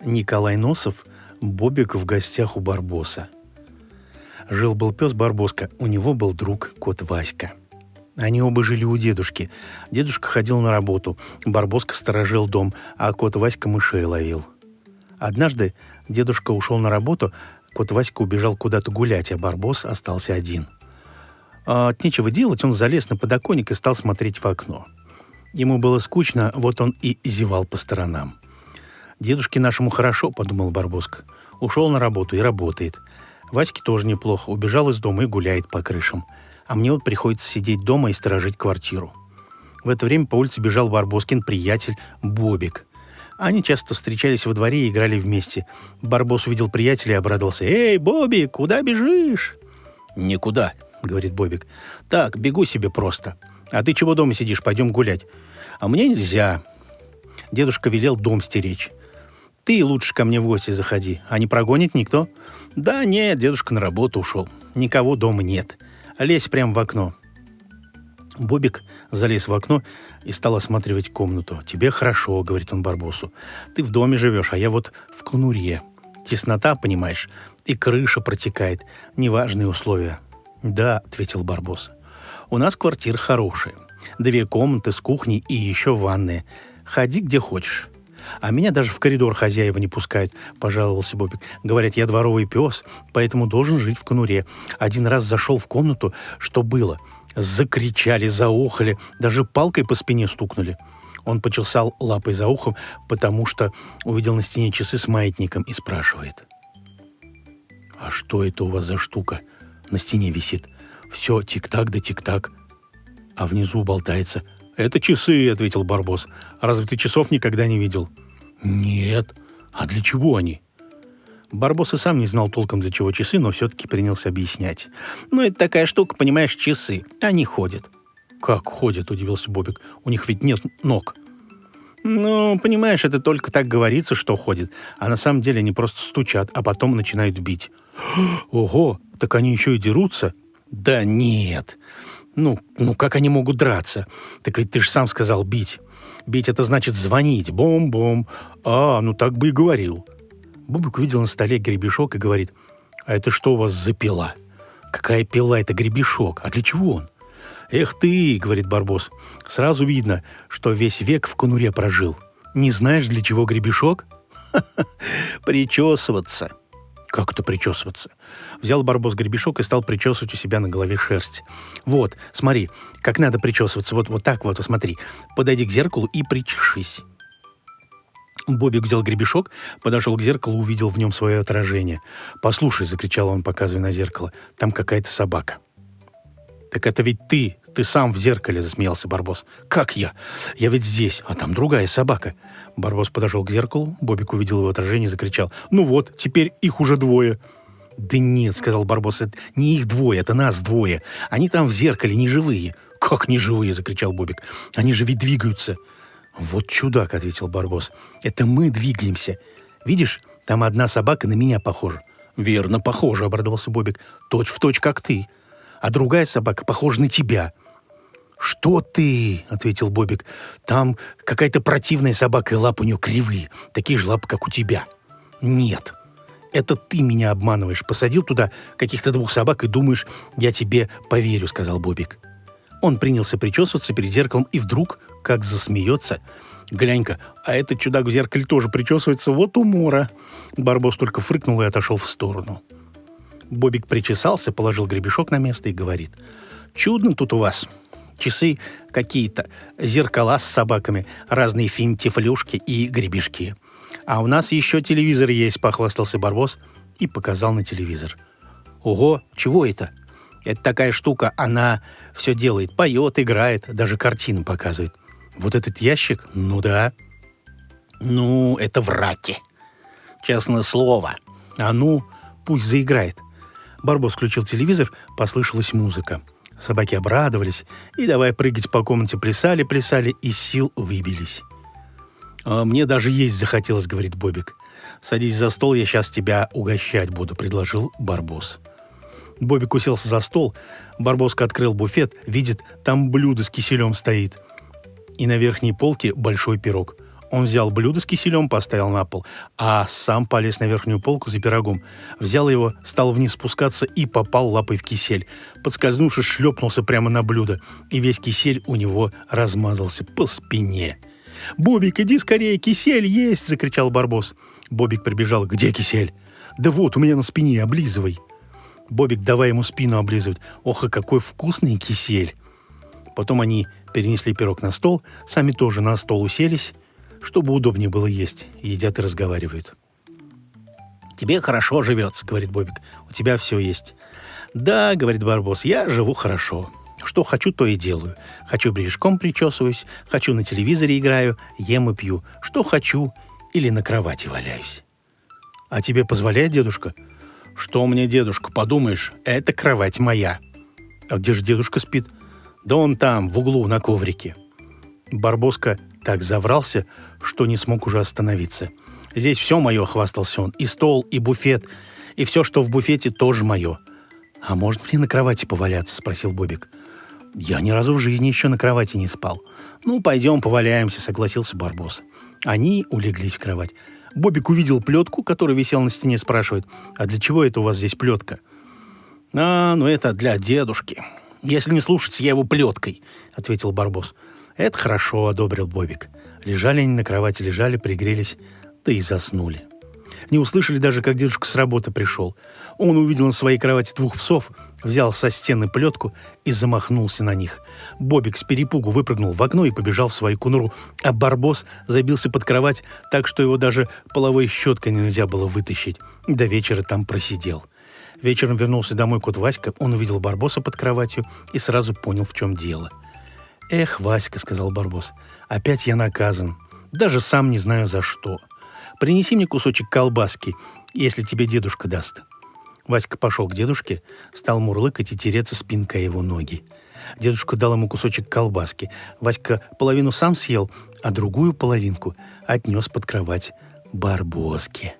Николай Носов, Бобик в гостях у Барбоса. Жил-был пес Барбоска, у него был друг кот Васька. Они оба жили у дедушки. Дедушка ходил на работу, Барбоска сторожил дом, а кот Васька мышей ловил. Однажды дедушка ушел на работу, кот Васька убежал куда-то гулять, а Барбос остался один. От нечего делать он залез на подоконник и стал смотреть в окно. Ему было скучно, вот он и зевал по сторонам. «Дедушке нашему хорошо», — подумал Барбоска. «Ушел на работу и работает. Ваське тоже неплохо, убежал из дома и гуляет по крышам. А мне вот приходится сидеть дома и сторожить квартиру». В это время по улице бежал Барбоскин приятель Бобик. Они часто встречались во дворе и играли вместе. Барбос увидел приятеля и обрадовался. «Эй, Бобик, куда бежишь?» «Никуда», — говорит Бобик. «Так, бегу себе просто. А ты чего дома сидишь? Пойдем гулять». «А мне нельзя». Дедушка велел дом стеречь. «Ты лучше ко мне в гости заходи. А не прогонит никто?» «Да нет, дедушка на работу ушел. Никого дома нет. Лезь прямо в окно». Бобик залез в окно и стал осматривать комнату. «Тебе хорошо», — говорит он Барбосу. «Ты в доме живешь, а я вот в конуре. Теснота, понимаешь, и крыша протекает. Неважные условия». «Да», — ответил Барбос. «У нас квартира хорошая. 2 комнаты с кухней и еще ванная. Ходи где хочешь». «А меня даже в коридор хозяева не пускают», — пожаловался Бобик. «Говорят, я дворовый пес, поэтому должен жить в конуре. Один раз зашел в комнату, что было. Закричали, заохали, даже палкой по спине стукнули». Он почесал лапой за ухом, потому что увидел на стене часы с маятником и спрашивает. «А что это у вас за штука? На стене висит. Все тик-так да тик-так. А внизу болтается». «Это часы», — ответил Барбос. «Разве ты часов никогда не видел?» «Нет. А для чего они?» Барбос и сам не знал толком, для чего часы, но все-таки принялся объяснять. «Ну, это такая штука, понимаешь, часы. Они ходят». «Как ходят?» — удивился Бобик. «У них ведь нет ног». «Ну, понимаешь, это только так говорится, что ходят. А на самом деле они просто стучат, а потом начинают бить». «Ого, так они еще и дерутся?» «Да нет. Ну, как они могут драться? Так ведь ты же сам сказал бить. Бить — это значит звонить. Бом-бом. Ну так бы и говорил». Бобик увидел на столе гребешок и говорит. «А это что у вас за пила?» «Какая пила? Это гребешок. А для чего он?» «Эх ты», — говорит Барбос, — «сразу видно, что весь век в конуре прожил. Не знаешь, для чего гребешок?» «Причесываться». «Как это причесываться?» Взял Барбос гребешок и стал причесывать у себя на голове шерсть. «Вот, смотри, как надо причесываться. Вот так вот, смотри. Подойди к зеркалу и причешись». Бобик взял гребешок, подошел к зеркалу, увидел в нем свое отражение. «Послушай», — закричал он, показывая на зеркало, — «там какая-то собака». «Так это ведь ты сам в зеркале», — засмеялся Барбос. «Как я? Я ведь здесь, а там другая собака». Барбос подошел к зеркалу, Бобик увидел его отражение и закричал. «Ну вот, теперь их уже 2». «Да нет», — сказал Барбос, — «это не их 2, это нас 2. Они там в зеркале не живые». «Как не живые?» — закричал Бобик. «Они же ведь двигаются». «Вот чудак», — ответил Барбос. «Это мы двигаемся. Видишь, там одна собака на меня похожа». «Верно, похожа», — обрадовался Бобик. «Точь в точь, как ты. А другая собака похожа на тебя». «Что ты?» — ответил Бобик. «Там какая-то противная собака, и лапы у нее кривые, такие же лапы, как у тебя». «Нет, это ты меня обманываешь. Посадил туда каких-то 2 собак и думаешь, я тебе поверю», — сказал Бобик. Он принялся причесываться перед зеркалом и вдруг, как засмеется. «Глянь-ка, а этот чудак в зеркале тоже причесывается, вот умора». Барбос только фыркнул и отошел в сторону. Бобик причесался, положил гребешок на место и говорит. «Чудно тут у вас. Часы какие-то, зеркала с собаками, разные финтифлюшки и гребешки. А у нас еще телевизор есть», — похвастался Барбос и показал на телевизор. «Ого, чего это?» «Это такая штука, она все делает, поет, играет, даже картины показывает». «Вот этот ящик? Ну да». «Ну, это враки. Честное слово. А ну, пусть заиграет». Барбос включил телевизор, послышалась музыка. Собаки обрадовались и давай прыгать по комнате, плясали, из сил выбились. «А мне даже есть захотелось», — говорит Бобик. «Садись за стол, я сейчас тебя угощать буду», — предложил Барбос. Бобик уселся за стол, Барбоска открыл буфет, видит, там блюдо с киселем стоит. И на верхней полке большой пирог. Он взял блюдо с киселем, поставил на пол, а сам полез на верхнюю полку за пирогом. Взял его, стал вниз спускаться и попал лапой в кисель. Подскользнувшись, шлепнулся прямо на блюдо, и весь кисель у него размазался по спине. «Бобик, иди скорее, кисель есть!» – закричал Барбос. Бобик прибежал. «Где кисель?» «Да вот, у меня на спине, облизывай». Бобик давай ему спину облизывать. Ох, и какой вкусный кисель! Потом они перенесли пирог на стол, сами тоже на стол уселись, чтобы удобнее было есть. Едят и разговаривают. «Тебе хорошо живется», — говорит Бобик. «У тебя все есть». «Да», — говорит Барбос, — «я живу хорошо. Что хочу, то и делаю. Хочу бережком причесываюсь, хочу на телевизоре играю, ем и пью. Что хочу, или на кровати валяюсь». «А тебе позволяет дедушка?» «Что мне дедушка, подумаешь, это кровать моя». «А где же дедушка спит?» «Да он там, в углу, на коврике». Барбоска так заврался, что не смог уже остановиться. «Здесь все мое», — хвастался он, — «и стол, и буфет, и все, что в буфете, тоже мое». «А можно мне на кровати поваляться?» — спросил Бобик. «Я ни разу в жизни еще на кровати не спал». «Ну, пойдем поваляемся», — согласился Барбос. Они улеглись в кровать. Бобик увидел плетку, которая висела на стене, спрашивает: «А для чего это у вас здесь плетка?» «Ну это для дедушки. Если не слушаться, я его плеткой», — ответил Барбос. «Это хорошо», — одобрил Бобик. Лежали они на кровати, лежали, пригрелись, да и заснули. Не услышали даже, как дедушка с работы пришел. Он увидел на своей кровати двух псов, взял со стены плетку и замахнулся на них. Бобик с перепугу выпрыгнул в окно и побежал в свою конуру, а Барбос забился под кровать так, что его даже половой щеткой нельзя было вытащить. До вечера там просидел. Вечером вернулся домой кот Васька, он увидел Барбоса под кроватью и сразу понял, в чем дело. «Эх, Васька», — сказал Барбос, — «опять я наказан. Даже сам не знаю за что. Принеси мне кусочек колбаски, если тебе дедушка даст». Васька пошел к дедушке, стал мурлыкать и тереться спинкой о его ноги. Дедушка дал ему кусочек колбаски. Васька половину сам съел, а другую половинку отнес под кровать Барбоске.